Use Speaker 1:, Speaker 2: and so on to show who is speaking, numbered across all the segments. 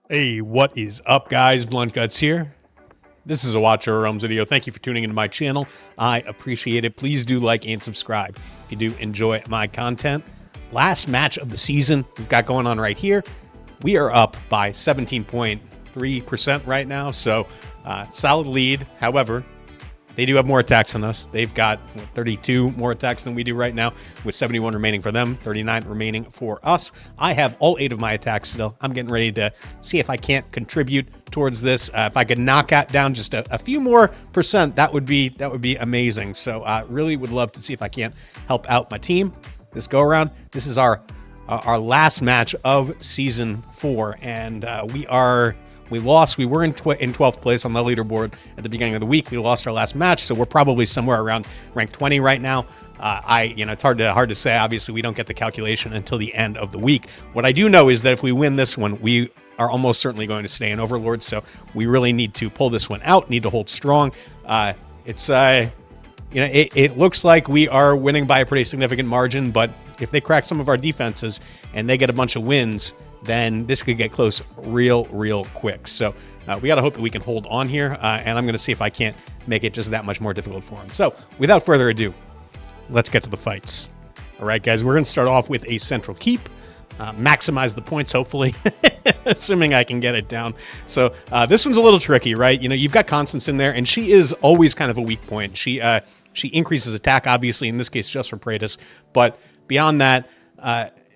Speaker 1: Hey, what is up, guys? Blunt Guts here. This is a Watch Our Realms video. Thank you for tuning into my channel. I appreciate it. Please do like and subscribe if you do enjoy my content. Last match of the season we've got going on right here. We are up by 17.3% right now, so solid lead. However, they do have more attacks than us. They've got 32 more attacks than we do right now, with 71 remaining for them, 39 remaining for us. I have all 8 of my attacks still. I'm getting ready to see if I can't contribute towards this. If I could knock out down just a few more percent, that would be amazing. So really would love to see if I can't help out my team this go around. This is our last match of season 4, and we lost. We were in 12th place on the leaderboard at the beginning of the week. We lost our last match, so we're probably somewhere around rank 20 right now. It's hard to say. Obviously, we don't get the calculation until the end of the week. What I do know is that if we win this one, we are almost certainly going to stay in Overlord. So we really need to pull this one out. Need to hold strong. It looks like we are winning by a pretty significant margin, but if they crack some of our defenses and they get a bunch of wins, then this could get close real quick. So we got to hope that we can hold on here, and I'm going to see if I can't make it just that much more difficult for them. So without further ado, let's get to the fights. All right, guys, we're going to start off with a central keep. Maximize the points, hopefully, assuming I can get it down. So this one's a little tricky, right? You know, you've got Constance in there, and she is always kind of a weak point. She increases attack, obviously, in this case, just for Praetus. But beyond that,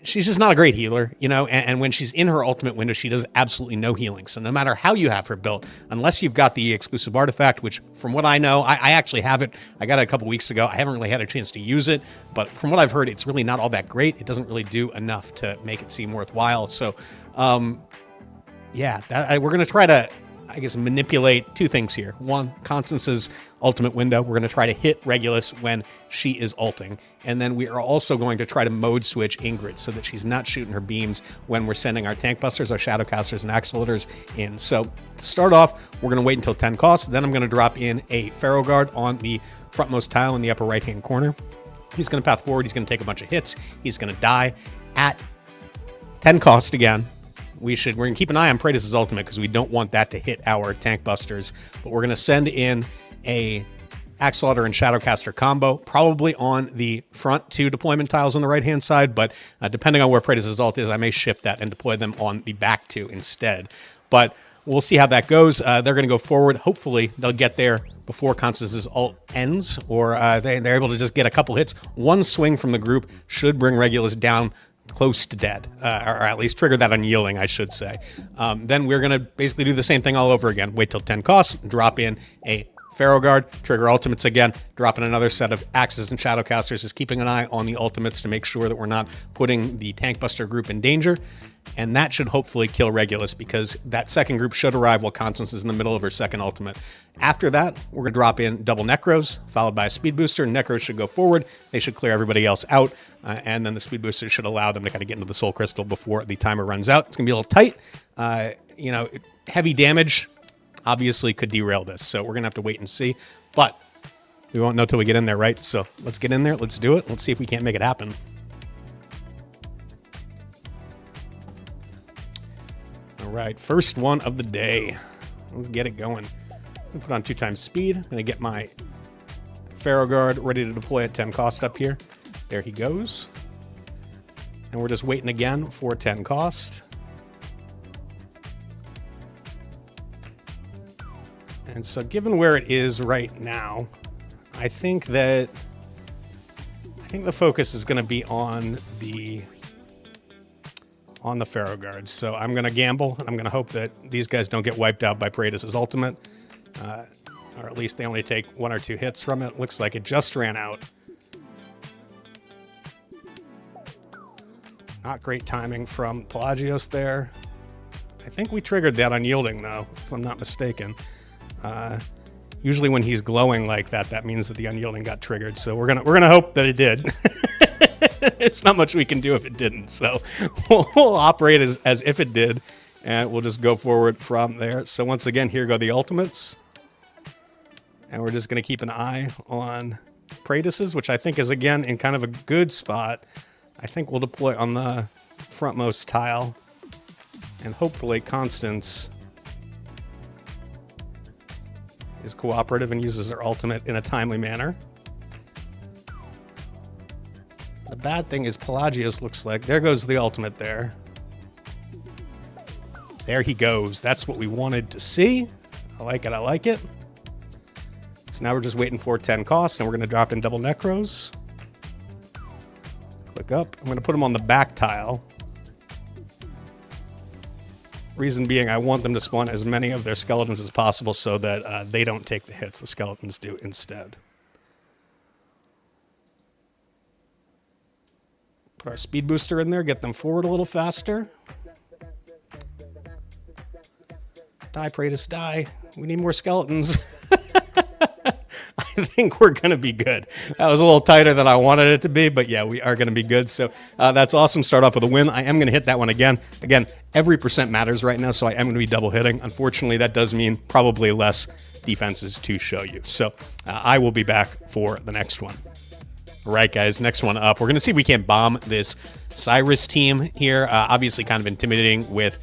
Speaker 1: she's just not a great healer, you know, and when she's in her ultimate window, she does absolutely no healing. So no matter how you have her built, unless you've got the exclusive artifact, which from what I know, I actually have it. I got it a couple weeks ago. I haven't really had a chance to use it, but from what I've heard, it's really not all that great. It doesn't really do enough to make it seem worthwhile. So, yeah, we're going to try to, I guess, manipulate 2 things here. One, Constance's ultimate window. We're going to try to hit Regulus when she is ulting. And then we are also going to try to mode switch Ingrid so that she's not shooting her beams when we're sending our tank busters, our shadowcasters, and axolotls in. So to start off, we're going to wait until 10 costs. Then I'm going to drop in a Pharaoh Guard on the frontmost tile in the upper right-hand corner. He's going to path forward. He's going to take a bunch of hits. He's going to die at 10 cost again. We're going to keep an eye on Praetus' ultimate because we don't want that to hit our tank busters. But we're going to send in a Axolotl and Shadowcaster combo, probably on the front 2 deployment tiles on the right-hand side, but depending on where Praetus' ult is, I may shift that and deploy them on the back 2 instead. But we'll see how that goes. They're going to go forward. Hopefully, they'll get there before Constance's ult ends, or they're able to just get a couple hits. One swing from the group should bring Regulus down close to dead, or at least trigger that unyielding, I should say. Then we're going to basically do the same thing all over again. Wait till 10 costs, drop in a Pharaoh Guard, trigger ultimates again, drop in another set of axes and shadowcasters, just keeping an eye on the ultimates to make sure that we're not putting the tank buster group in danger. And that should hopefully kill Regulus, because that second group should arrive while Constance is in the middle of her second ultimate. After that, we're going to drop in double Necros, followed by a speed booster. Necros should go forward. They should clear everybody else out. And then the speed booster should allow them to kind of get into the soul crystal before the timer runs out. It's going to be a little tight. Heavy damage obviously could derail this. So we're going to have to wait and see. But we won't know till we get in there, right? So let's get in there. Let's do it. Let's see if we can't make it happen. All right, first one of the day. Let's get it going. I'm gonna put on 2 times speed. I'm gonna get my Pharaoh Guard ready to deploy at 10 cost up here. There he goes. And we're just waiting again for 10 cost. And so given where it is right now, I think the focus is gonna be on the Pharaoh Guards. So I'm going to gamble, and I'm going to hope that these guys don't get wiped out by Praetus' ultimate. Or at least they only take 1 or 2 hits from it. Looks like it just ran out. Not great timing from Pelagios there. I think we triggered that unyielding, though, if I'm not mistaken. Usually when he's glowing like that, that means that the unyielding got triggered. So we're gonna hope that it did. It's not much we can do if it didn't. So we'll operate as if it did, and we'll just go forward from there. So once again, here go the ultimates. And we're just going to keep an eye on Praetus's, which I think is, again, in kind of a good spot. I think we'll deploy on the frontmost tile. And hopefully Constance is cooperative and uses her ultimate in a timely manner. The bad thing is Pelagios looks like... There goes the ultimate there. There he goes. That's what we wanted to see. I like it, I like it. So now we're just waiting for 10 costs, and we're going to drop in double Necros. Click up. I'm going to put them on the back tile. Reason being, I want them to spawn as many of their skeletons as possible so that they don't take the hits. The skeletons do instead. Put our speed booster in there, get them forward a little faster. Die, Praetus, die. We need more skeletons. I think we're going to be good. That was a little tighter than I wanted it to be, but yeah, we are going to be good. So that's awesome. Start off with a win. I am going to hit that one again. Again, every percent matters right now, so I am going to be double hitting. Unfortunately, that does mean probably less defenses to show you. So I will be back for the next one. All right, guys, next one up. We're going to see if we can bomb this Cyrus team here. Obviously kind of intimidating with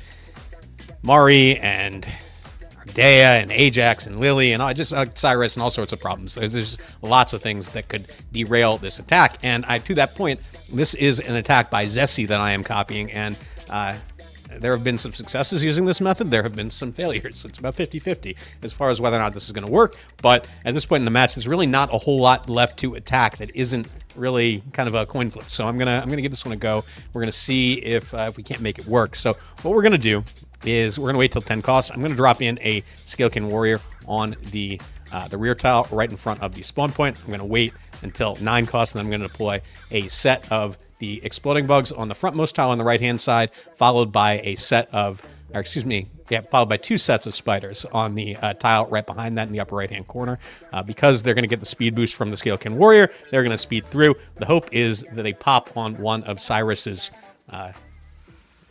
Speaker 1: Marri and Ardea and Ajax and Lili and just Cyrus and all sorts of problems. There's lots of things that could derail this attack. And to that point, this is an attack by Zessi that I am copying, and there have been some successes using this method. There have been some failures. It's about 50-50 as far as whether or not this is going to work. But at this point in the match, there's really not a whole lot left to attack that isn't really kind of a coin flip. So I'm gonna give this one a go. We're gonna see if we can't make it work. So what we're gonna do is we're going to wait till 10 costs. I'm going to drop in a Scalekin Warrior on the rear tile right in front of the spawn point. I'm going to wait until 9 costs, and then I'm going to deploy a set of the Exploding Bugs on the frontmost tile on the right-hand side, followed by a set of, or excuse me, yeah, followed by 2 sets of spiders on the tile right behind that in the upper right-hand corner. Because they're going to get the speed boost from the Scalekin Warrior, they're going to speed through. The hope is that they pop on one of Cyrus's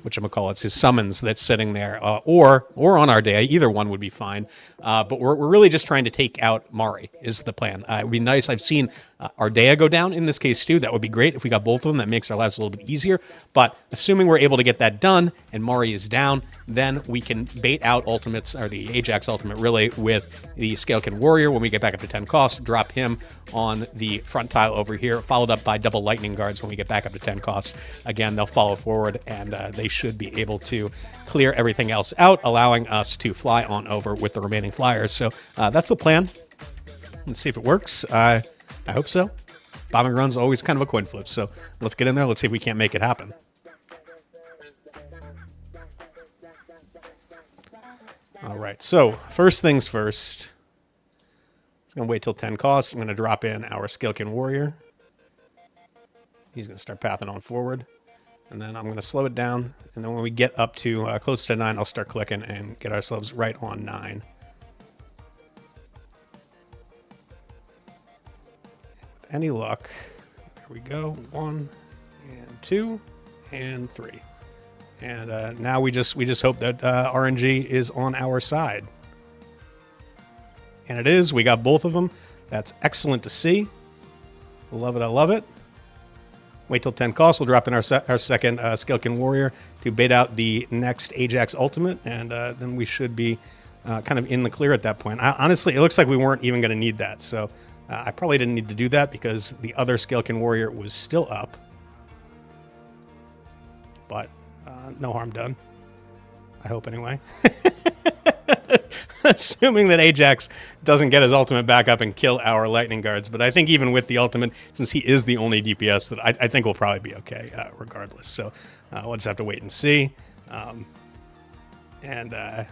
Speaker 1: whatchamacallits, his summons that's sitting there, or on Ardea. Either one would be fine. But we're really just trying to take out Marri is the plan. It would be nice. I've seen Ardea go down in this case too. That would be great if we got both of them. That makes our lives a little bit easier. But assuming we're able to get that done and Marri is down, then we can bait out ultimates, or the Ajax ultimate really, with the Scalekin Warrior when we get back up to 10 costs, drop him on the front tile over here, followed up by double Lightning Guards when we get back up to 10 costs. Again, they'll follow forward, and they should be able to clear everything else out, allowing us to fly on over with the remaining flyers. So that's the plan. Let's see if it works. I hope so. Bombing run's always kind of a coin flip, so let's get in there. Let's see if we can't make it happen. All right, so first things first. I'm going to wait till 10 costs. I'm going to drop in our Scalekin Warrior. He's going to start pathing on forward. And then I'm going to slow it down. And then when we get up to close to 9, I'll start clicking and get ourselves right on 9. With any luck, there we go. 1 and 2 and 3. And now we just hope that RNG is on our side. And it is. We got both of them. That's excellent to see. Love it. I love it. Wait till 10 costs. We'll drop in our second Scalekin Warrior to bait out the next Ajax ultimate. And then we should be kind of in the clear at that point. Honestly, it looks like we weren't even going to need that. So I probably didn't need to do that because the other Scalekin Warrior was still up. But no harm done. I hope anyway. Assuming that Ajax doesn't get his ultimate back up and kill our Lightning Guards. But I think even with the ultimate, since he is the only DPS, that I think we'll probably be okay regardless. So we'll just have to wait and see. Yeah,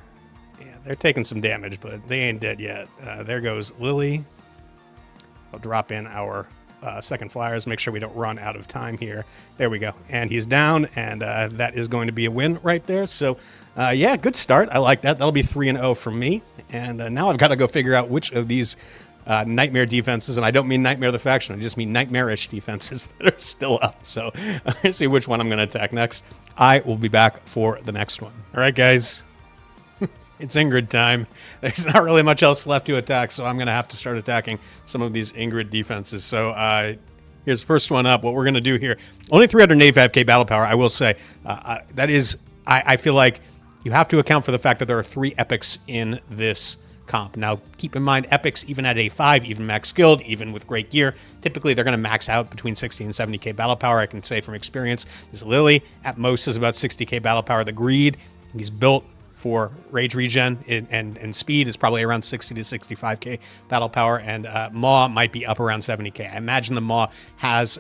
Speaker 1: they're taking some damage, but they ain't dead yet. There goes Lili. I'll drop in our second flyers, make sure we don't run out of time here. There we go. And he's down, and that is going to be a win right there. So, yeah, good start. I like that. That'll be 3-0 for me. And now I've got to go figure out which of these nightmare defenses, and I don't mean nightmare the faction, I just mean nightmarish defenses that are still up. So let's see which one I'm going to attack next. I will be back for the next one. All right, guys. It's Ingrid time. There's not really much else left to attack, so I'm going to have to start attacking some of these Ingrid defenses. So here's the first one up. What we're going to do here, only 385k battle power, I will say. That is, I feel like you have to account for the fact that there are 3 epics in this comp. Now, keep in mind, epics, even at A5, even max skilled, even with great gear, typically they're going to max out between 60 and 70k battle power. I can say from experience, this Lili at most is about 60k battle power. The Greed, he's built for rage regen and speed, is probably around 60 to 65k battle power, and Maul might be up around 70k. I imagine the Maul has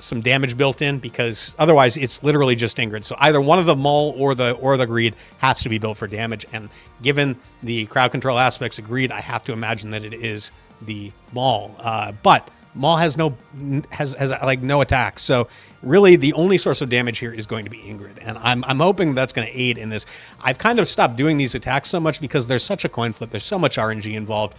Speaker 1: some damage built in, because otherwise it's literally just Ingrid. So either one of the Maul or the Greed has to be built for damage, and given the crowd control aspects of Greed, I have to imagine that it is the Maul. But Maul has no attack, so really the only source of damage here is going to be Ingrid, and I'm hoping that's going to aid in this. I've kind of stopped doing these attacks so much because there's such a coin flip, there's so much RNG involved,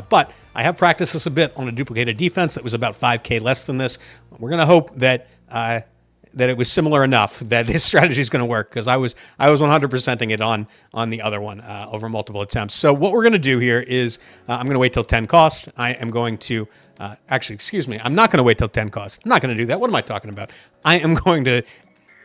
Speaker 1: but I have practiced this a bit on a duplicated defense that was about 5k less than this. We're going to hope that it was similar enough that this strategy is going to work, because I was 100%ing it on the other one over multiple attempts. So what we're going to do here is I'm going to wait till 10 cost. I am going to actually, excuse me, I'm not going to wait till 10 cost. I'm not going to do that. What am I talking about? I am going to,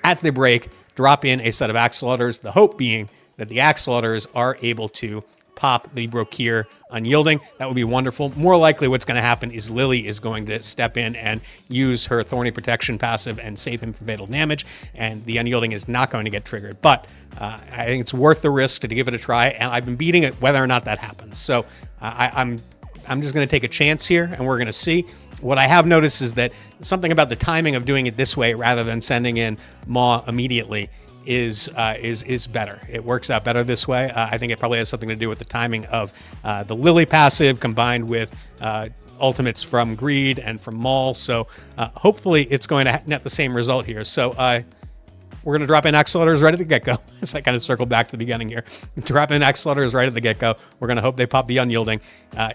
Speaker 1: at the break, drop in a set of Axolotls, the hope being that the Axolotls are able to pop the Brokkir unyielding. That would be wonderful. More likely what's going to happen is Lili is going to step in and use her Thorny Protection passive and save him from fatal damage, and the unyielding is not going to get triggered. But I think it's worth the risk to give it a try, and I've been beating it whether or not that happens. So I'm just going to take a chance here, and we're going to see. What I have noticed is that something about the timing of doing it this way rather than sending in Maw immediately is better. It works out better this way. I think it probably has something to do with the timing of the Lili passive combined with ultimates from Greed and from Maul. So hopefully it's going to net the same result here. So we're going to drop in Axolotls right at the get-go. So I kind of circle back to the beginning here. Drop in Axolotls right at the get-go. We're going to hope they pop the unyielding.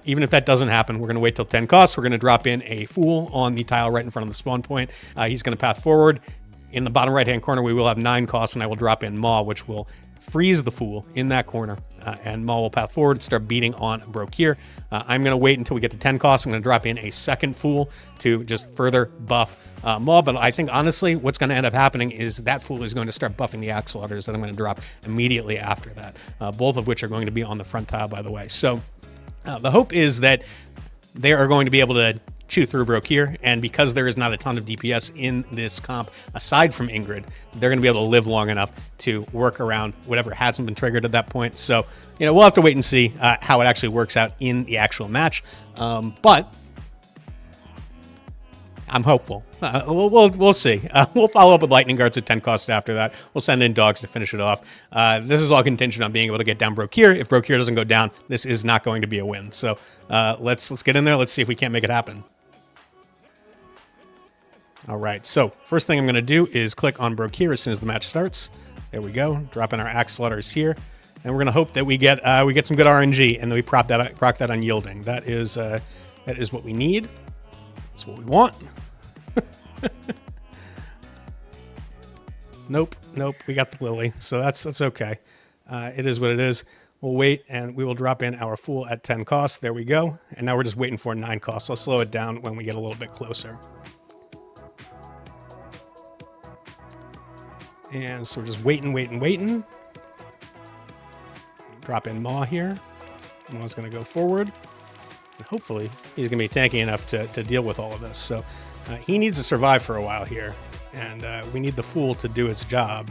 Speaker 1: Even if that doesn't happen, we're going to wait till 10 costs. We're going to drop in a Fool on the tile right in front of the spawn point. He's going to path forward. In the bottom right-hand corner, we will have 9 costs, and I will drop in Maul, which will freeze the Fool in that corner, and Maul will path forward, start beating on Brokkir. I'm going to wait until we get to 10 costs. I'm going to drop in a second Fool to just further buff Maul, but I think, honestly, what's going to end up happening is that Fool is going to start buffing the Axolotls that I'm going to drop immediately after that, both of which are going to be on the front tile, by the way. So the hope is that they are going to be able to chew through Brokkir, and because there is not a ton of DPS in this comp aside from Ingrid, they're going to be able to live long enough to work around whatever hasn't been triggered at that point. So, we'll have to wait and see how it actually works out in the actual match. But I'm hopeful. We'll see. We'll follow up with lightning darts at 10 cost after that. We'll send in dogs to finish it off. This is all contingent on being able to get down Brokkir. If Brokkir doesn't go down, this is not going to be a win. So let's get in there. Let's see if we can't make it happen. All right, so first thing I'm going to do is click on Brokkir as soon as the match starts. There we go. Drop in our Axolotls here, and we're going to hope that we get some good RNG and that we proc that unyielding. That is what we need. That's what we want. Nope. We got the Lili, so that's okay. It is what it is. We'll wait, and we will drop in our Fool at 10 costs. There we go. And now we're just waiting for 9 costs. I'll slow it down when we get a little bit closer. And so we're just waiting. Drop in Maw here. Maw's going to go forward. And hopefully he's going to be tanky enough to deal with all of this. So he needs to survive for a while here. And we need the Fool to do its job.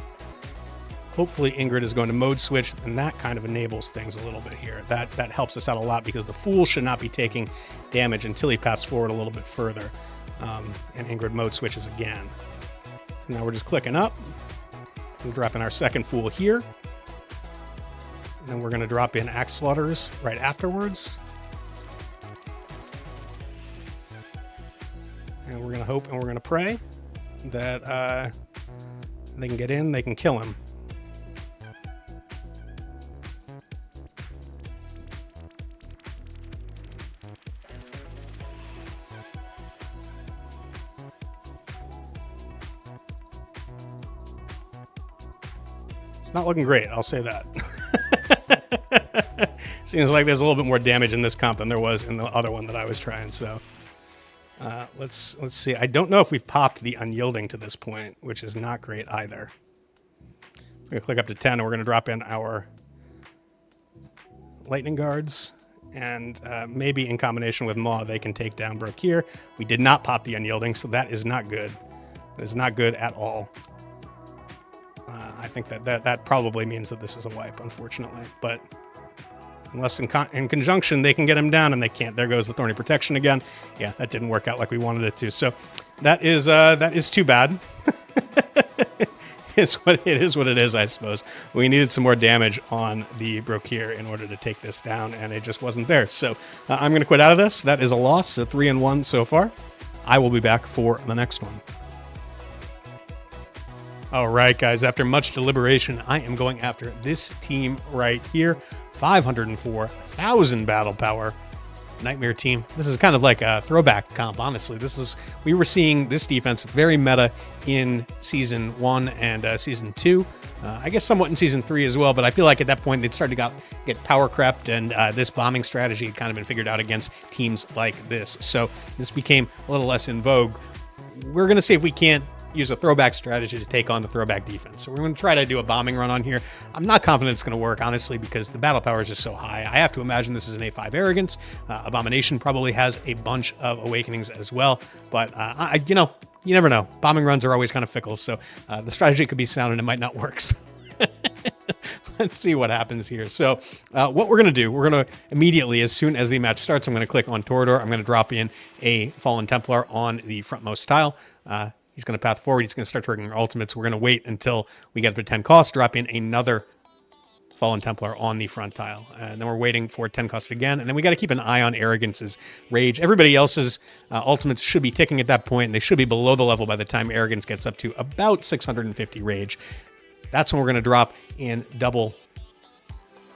Speaker 1: Hopefully Ingrid is going to mode switch, and that kind of enables things a little bit here. That helps us out a lot, because the Fool should not be taking damage until he passes forward a little bit further. And Ingrid mode switches again. So now we're just clicking up. We'll drop in our second Fool here. And then we're going to drop in Axolotls right afterwards. And we're going to hope and we're going to pray that they can get in, they can kill him. It's not looking great, I'll say that. Seems like there's a little bit more damage in this comp than there was in the other one that I was trying, so. Let's see. I don't know if we've popped the Unyielding to this point, which is not great either. We're going to click up to 10, and we're going to drop in our Lightning Guards. And maybe in combination with Maul, they can take down Brokkir. We did not pop the Unyielding, so that is not good. That is not good at all. I think that probably means that this is a wipe, unfortunately. But unless in conjunction they can get him down, and they can't. There goes the Thorny Protection again. Yeah, that didn't work out like we wanted it to. So that is too bad. It is what it is, I suppose. We needed some more damage on the Brokkir in order to take this down, and it just wasn't there. So I'm going to quit out of this. That is a loss, so 3-1 so far. I will be back for the next one. All right, guys, after much deliberation, I am going after this team right here. 504,000 battle power. Nightmare team. This is kind of like a throwback comp, honestly. We were seeing this defense very meta in Season 1 and Season 2. I guess somewhat in Season 3 as well, but I feel like at that point they'd started to get power crept, and this bombing strategy had kind of been figured out against teams like this. So this became a little less in vogue. We're going to see if we can't use a throwback strategy to take on the throwback defense. So we're going to try to do a bombing run on here. I'm not confident it's going to work, honestly, because the battle power is just so high. I have to imagine this is an A5 Arrogance. Abomination probably has a bunch of Awakenings as well, but you never know. Bombing runs are always kind of fickle, so the strategy could be sound and it might not work. So let's see what happens here. So what we're going to do, we're going to immediately, as soon as the match starts, I'm going to click on Torodor. I'm going to drop in a Fallen Templar on the frontmost tile. He's going to path forward. He's going to start triggering our ultimates. We're going to wait until we get up to 10 cost, drop in another Fallen Templar on the front tile. And then we're waiting for 10 cost again. And then we got to keep an eye on Arrogance's rage. Everybody else's ultimates should be ticking at that point, and they should be below the level by the time Arrogance gets up to about 650 rage. That's when we're going to drop in double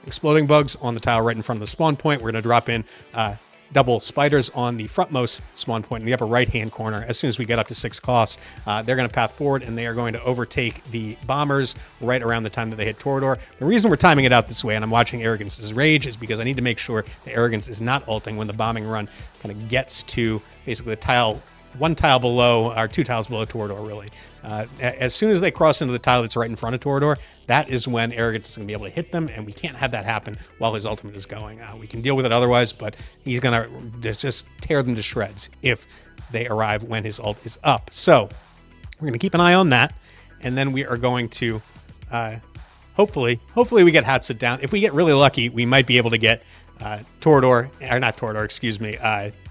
Speaker 1: Exploding Bugs on the tile right in front of the spawn point. We're going to drop in double Spiders on the frontmost spawn point in the upper right-hand corner. As soon as we get up to 6 costs, they're going to path forward, and they are going to overtake the Bombers right around the time that they hit Torodor. The reason we're timing it out this way, and I'm watching Arrogance's rage, is because I need to make sure the Arrogance is not ulting when the bombing run kind of gets to basically the tile, one tile below, or 2 tiles below Torodor, really. As soon as they cross into the tile that's right in front of Torodor, that is when Arrogance is going to be able to hit them, and we can't have that happen while his ultimate is going. We can deal with it otherwise, but he's going to just tear them to shreds if they arrive when his ult is up. So we're going to keep an eye on that, and then we are going to hopefully we get Hatsut down. If we get really lucky, we might be able to get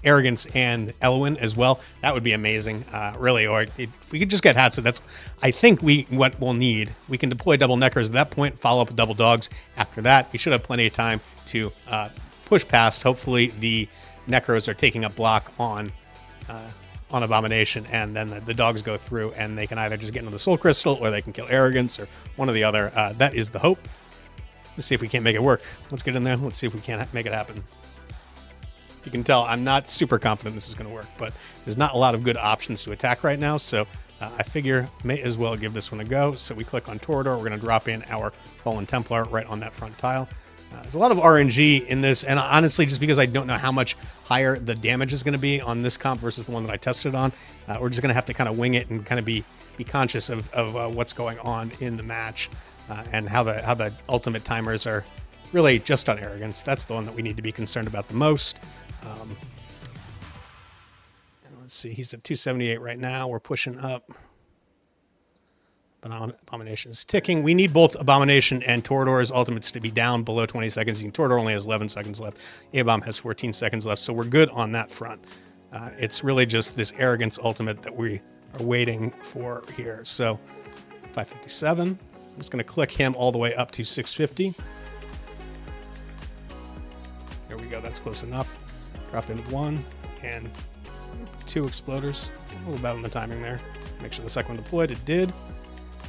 Speaker 1: Arrogance and Elowyn as well. That would be amazing, really. Or if we could just get Hatsut, that's, I think, what we'll need. We can deploy double Neckers at that point, follow up with double Dogs after that. We should have plenty of time to push past. Hopefully the Necros are taking up block on Abomination, and then the Dogs go through, and they can either just get into the Soul Crystal, or they can kill Arrogance, or one or the other. That is the hope. Let's see if we can't make it work. Let's get in there. Let's see if we can't make it happen. You can tell I'm not super confident this is going to work, but there's not a lot of good options to attack right now, so I figure may as well give this one a go. So we click on Torodor. We're going to drop in our Fallen Templar right on that front tile. There's a lot of RNG in this, and honestly, just because I don't know how much higher the damage is going to be on this comp versus the one that I tested on, we're just going to have to kind of wing it and kind of be conscious of what's going on in the match. And how the ultimate timers are really just on Arrogance. That's the one that we need to be concerned about the most. Let's see, he's at 278 right now. We're pushing up. Abomination is ticking. We need both Abomination and Torodor's ultimates to be down below 20 seconds. Torodor only has 11 seconds left. Abom has 14 seconds left, so we're good on that front. It's really just this Arrogance ultimate that we are waiting for here. So 557. I'm just going to click him all the way up to 650. There we go. That's close enough. Drop in 1 and 2 Exploders. A little bad on the timing there. Make sure the second one deployed. It did.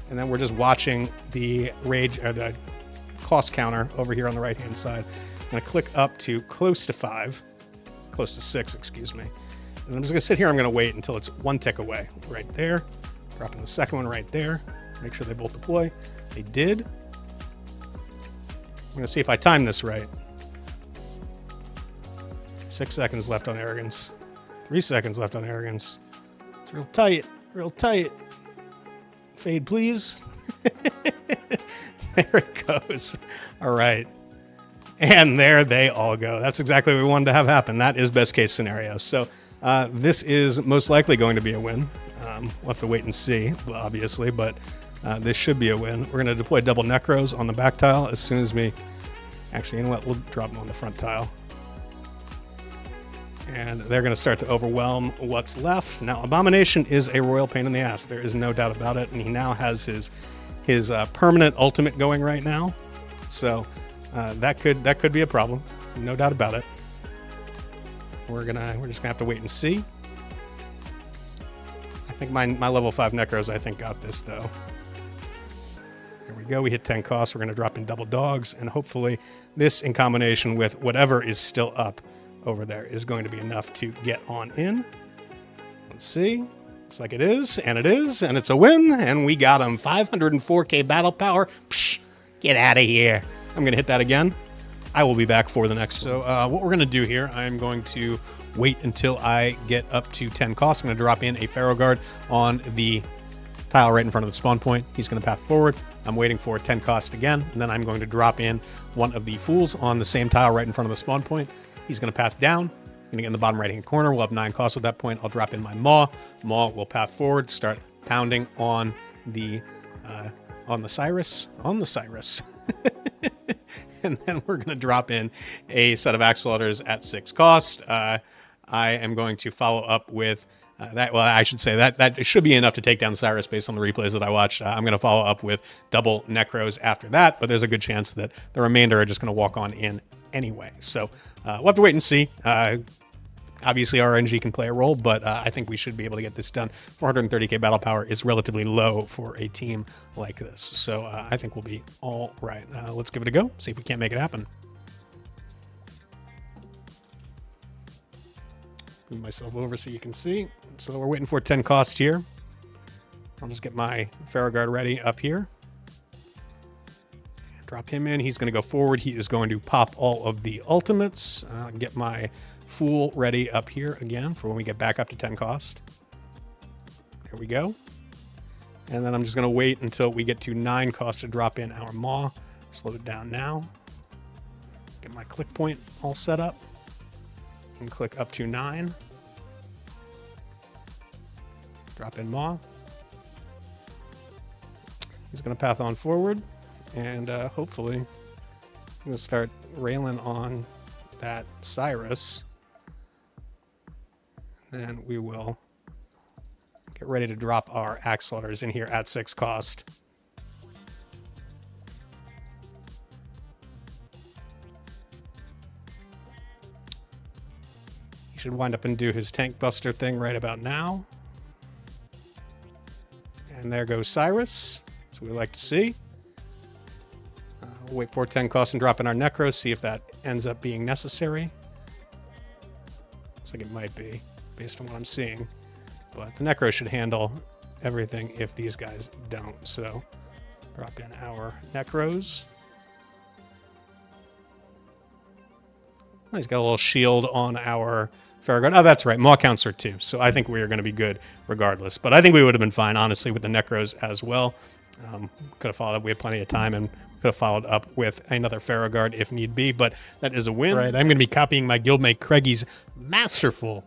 Speaker 1: And then we're just watching the rage, or the cost counter over here on the right-hand side. I'm going to click up to close to 5. Close to 6, excuse me. And I'm just going to sit here. I'm going to wait until it's 1 tick away. Right there. Drop in the second one right there. Make sure they both deploy. They did. I'm going to see if I time this right. 6 seconds left on Arrogance. 3 seconds left on Arrogance. It's real tight. Real tight. Fade, please. There it goes. All right. And there they all go. That's exactly what we wanted to have happen. That is best case scenario. So this is most likely going to be a win. We'll have to wait and see, obviously, but this should be a win. We're going to deploy double Necros on the back tile as soon as we... Actually, you know what? We'll drop them on the front tile. And they're going to start to overwhelm what's left. Now, Abomination is a royal pain in the ass. There is no doubt about it. And he now has his permanent ultimate going right now. So that could be a problem. No doubt about it. We're just gonna have to wait and see. I think my level 5 Necros, I think, got this though. There we go. We hit 10 costs. We're gonna drop in double dogs, and hopefully this, in combination with whatever is still up over there, is going to be enough to get on in. Let's see. Looks like it is, and it's a win, and we got him. 504k battle power. Psh, get out of here. I'm going to hit that again. I will be back for the next. So what we're going to do here, I'm going to wait until I get up to 10 costs. I'm going to drop in a Pharaoh Guard on the tile right in front of the spawn point. He's going to path forward. I'm waiting for 10 cost again, and then I'm going to drop in one of the Fools on the same tile right in front of the spawn point. He's going to path down. Going to get in the bottom right-hand corner. We'll have 9 costs at that point. I'll drop in my Maul. Maul will path forward, start pounding on the Cyrus. And then we're going to drop in a set of Axolotls at 6 cost. I am going to follow up with that. Well, I should say that should be enough to take down Cyrus based on the replays that I watched. I'm going to follow up with double Necros after that, but there's a good chance that the remainder are just going to walk on in anyway. So we'll have to wait and see. Obviously, RNG can play a role, but I think we should be able to get this done. 430k battle power is relatively low for a team like this. So I think we'll be all right. Let's give it a go, see if we can't make it happen. Move myself over so you can see. So we're waiting for 10 cost here. I'll just get my Pharaoh Guard ready up here. Drop him in. He's going to go forward. He is going to pop all of the ultimates. Get my Fool ready up here again for when we get back up to 10 cost. There we go. And then I'm just going to wait until we get to 9 cost to drop in our Maw. Slow it down now. Get my click point all set up. And click up to 9. Drop in Maw. He's going to path on forward. And hopefully I'm going to start railing on that Cyrus. Then we will get ready to drop our Axolotls in here at 6 cost. He should wind up and do his tank buster thing right about now. And there goes Cyrus. That's what we like to see. We'll wait for 10 costs and drop in our Necros, see if that ends up being necessary. Looks like it might be, based on what I'm seeing. But the Necro should handle everything if these guys don't. So drop in our Necros. Oh, he's got a little shield on our Pharaoh Guard. Oh, that's right. Maw counts are 2. So I think we are going to be good regardless. But I think we would have been fine, honestly, with the Necros as well. Could have followed up. We had plenty of time, and could have followed up with another Pharaoh Guard if need be. But that is a win. Right. I'm going to be copying my guildmate Craigie's masterful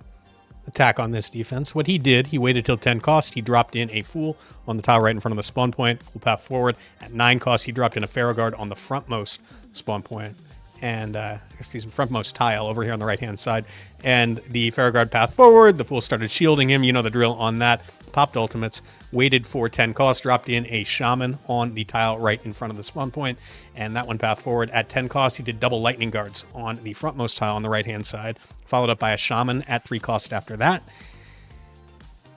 Speaker 1: attack on this defense. What he did, he waited till 10 cost. He dropped in a Fool on the tile right in front of the spawn point. Full path forward. At 9 cost, he dropped in a Pharaoh Guard on the frontmost spawn point. And, frontmost tile over here on the right-hand side. And the Pharaoh Guard path forward. The Fool started shielding him. You know the drill on that. Popped ultimates. Waited for 10 cost. Dropped in a Shaman on the tile right in front of the spawn point. And that one path forward. At 10 cost, he did double Lightning Guards on the frontmost tile on the right-hand side. Followed up by a Shaman at 3 cost after that.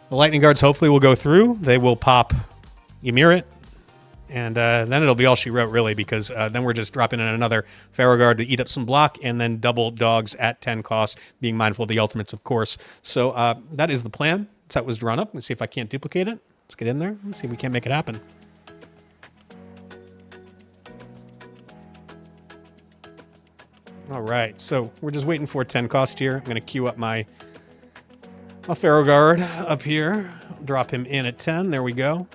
Speaker 1: The Lightning Guards hopefully will go through. They will pop Ymiret. And then it'll be all she wrote, really, because then we're just dropping in another Pharaoh Guard to eat up some block, and then double dogs at 10 cost, being mindful of the ultimates, of course. So that is the plan. That's how it was drawn up. Let's see if I can't duplicate it. Let's get in there. Let's see if we can't make it happen. All right, so we're just waiting for 10 cost here. I'm going to queue up my a Pharaoh Guard up here. Drop him in at 10. There we go.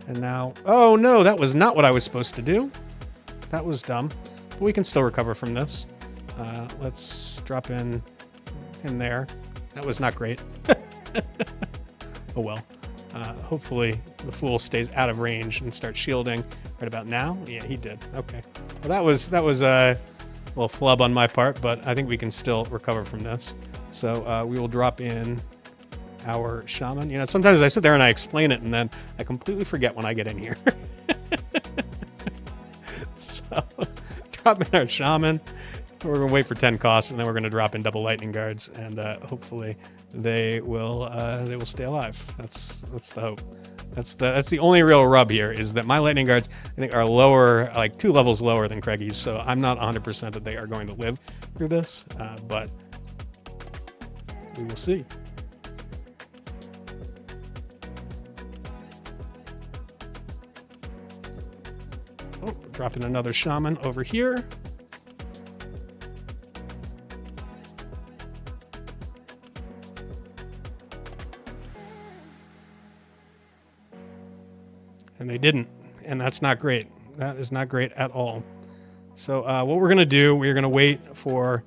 Speaker 1: And now, oh no, that was not what I was supposed to do. That was dumb. But we can still recover from this. Let's drop in there. That was not great. Oh well. Hopefully the fool stays out of range and starts shielding right about now. Yeah, he did. Okay. Well, that was a little flub on my part, but I think we can still recover from this. So we will drop in our shaman. You know, sometimes I sit there and I explain it, and then I completely forget when I get in here. So drop in our shaman. We're going to wait for 10 costs, and then we're going to drop in double lightning guards, and hopefully they will stay alive. That's the hope. That's the only real rub here, is that my lightning guards, I think, are lower, like 2 levels lower than Craigie's, so I'm not 100% that they are going to live through this, but we will see. Oh, dropping another shaman over here. And they didn't, and that's not great. That is not great at all. So what we're going to do, we're going to wait for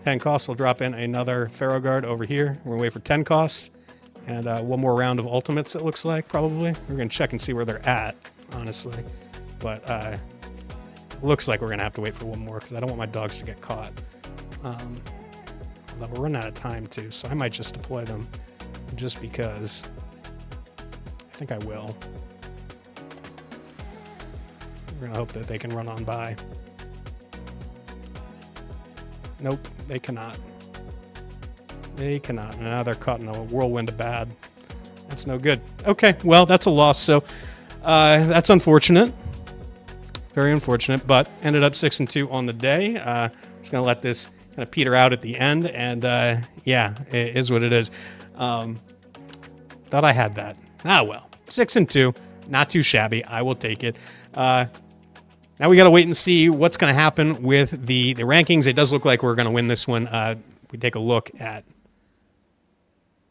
Speaker 1: 10 costs. We'll drop in another Pharaoh Guard over here. We're going to wait for 10 costs, and one more round of ultimates, it looks like, probably. We're going to check and see where they're at, honestly. But it looks like we're going to have to wait for one more, because I don't want my dogs to get caught. Although we're running out of time, too, so I might just deploy them just because. I think I will. We're going to hope that they can run on by. Nope, they cannot. They cannot. And now they're caught in a whirlwind of bad. That's no good. Okay, well, that's a loss. So that's unfortunate. Very unfortunate, but ended up 6-2 on the day. Just going to let this kind of peter out at the end. And yeah, it is what it is. Thought I had that. Ah, well. 6-2. Not too shabby. I will take it. Now we got to wait and see what's going to happen with the rankings. It does look like we're going to win this one. We take a look at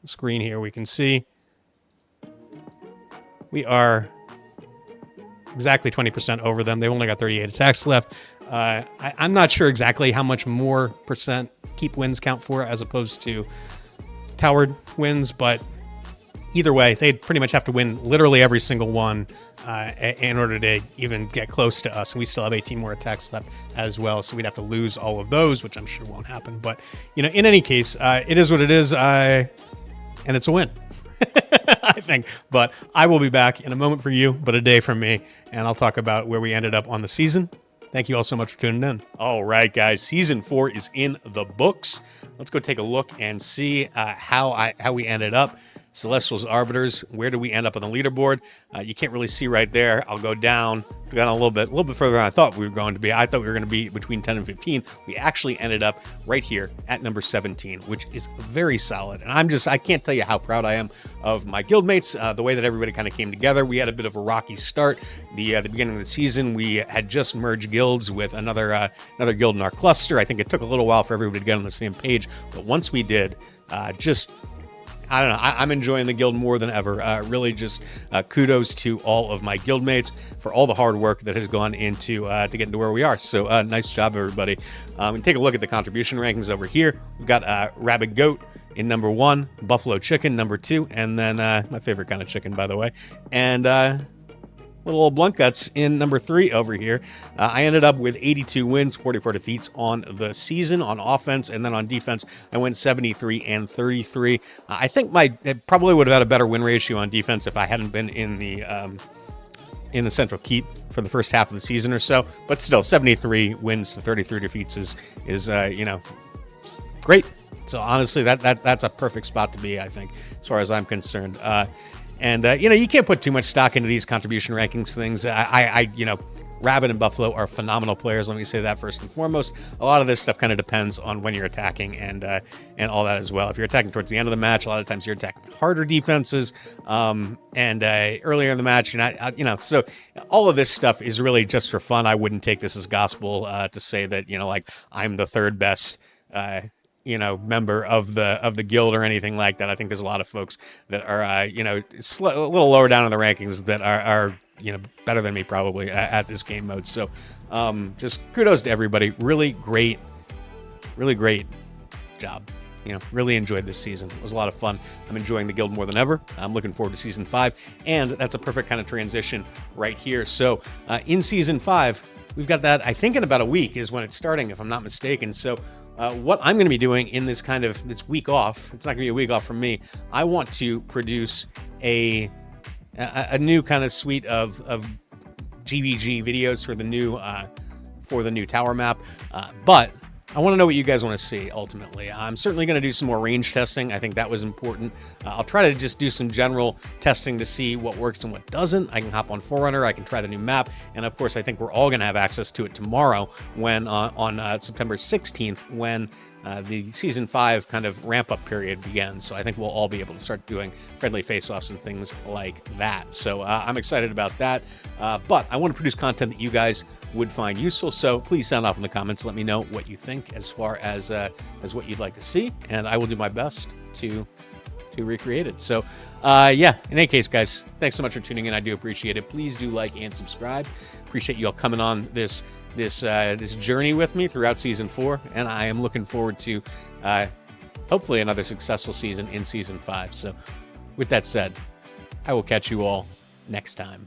Speaker 1: the screen here. We can see we are exactly 20% over them. They've only got 38 attacks left. I'm not sure exactly how much more percent keep wins count for as opposed to towered wins, but either way, they'd pretty much have to win literally every single one in order to even get close to us. And we still have 18 more attacks left as well. So we'd have to lose all of those, which I'm sure won't happen. But, you know, in any case, it is what it is. And it's a win, I think. But I will be back in a moment for you, but a day from me. And I'll talk about where we ended up on the season. Thank you all so much for tuning in. All right, guys. Season 4 is in the books. Let's go take a look and see how we ended up. Celestials, Arbiters, where do we end up on the leaderboard? You can't really see right there. I'll go down a little bit further than I thought we were going to be. I thought we were going to be between 10 and 15. We actually ended up right here at number 17, which is very solid. And I can't tell you how proud I am of my guildmates, the way that everybody kind of came together. We had a bit of a rocky start. The beginning of the season, we had just merged guilds with another guild in our cluster. I think it took a little while for everybody to get on the same page, but once we did, I don't know. I'm enjoying the guild more than ever. Really just kudos to all of my guildmates for all the hard work that has gone into to getting to where we are. So nice job, everybody. And take a look at the contribution rankings over here. We've got Rabid Goat in number 1, Buffalo Chicken number 2, and then my favorite kind of chicken, by the way, and little old Blunt Guts in number 3 over here. I ended up with 82 wins, 44 defeats on the season on offense, and then on defense, I went 73 and 33. I think it probably would have had a better win ratio on defense if I hadn't been in the Central Keep for the first half of the season or so. But still, 73 wins to 33 defeats is great. So honestly, that's a perfect spot to be, I think, as far as I'm concerned. And you can't put too much stock into these contribution rankings things. Rabbit and Buffalo are phenomenal players. Let me say that first and foremost. A lot of this stuff kind of depends on when you're attacking and all that as well. If you're attacking towards the end of the match, a lot of times you're attacking harder defenses. And earlier in the match, so all of this stuff is really just for fun. I wouldn't take this as gospel to say that, I'm the third best member of the guild or anything like that. I think there's a lot of folks that are a little lower down in the rankings that are better than me probably at this game mode. So just kudos to everybody. Really great job. Really enjoyed this season. It was a lot of fun. I'm enjoying the guild more than ever. I'm looking forward to season 5, and that's a perfect kind of transition right here. So in season 5, we've got that, I think in about a week is when it's starting, if I'm not mistaken. So what I'm going to be doing in this week off, it's not going to be a week off from me. I want to produce a new kind of suite of GvG videos for the new tower map, but I want to know what you guys want to see, ultimately. I'm certainly going to do some more range testing. I think that was important. I'll try to just do some general testing to see what works and what doesn't. I can hop on Forerunner. I can try the new map. And, of course, I think we're all going to have access to it tomorrow when on September 16th when the Season 5 kind of ramp-up period begins. So I think we'll all be able to start doing friendly face-offs and things like that. So I'm excited about that. But I want to produce content that you guys would find useful. So please sound off in the comments. Let me know what you think as far as what you'd like to see. And I will do my best to recreate it. So yeah, in any case, guys, thanks so much for tuning in. I do appreciate it. Please do like and subscribe. Appreciate you all coming on this journey with me throughout season 4, and I am looking forward to hopefully another successful season in season 5. So with that said, I will catch you all next time.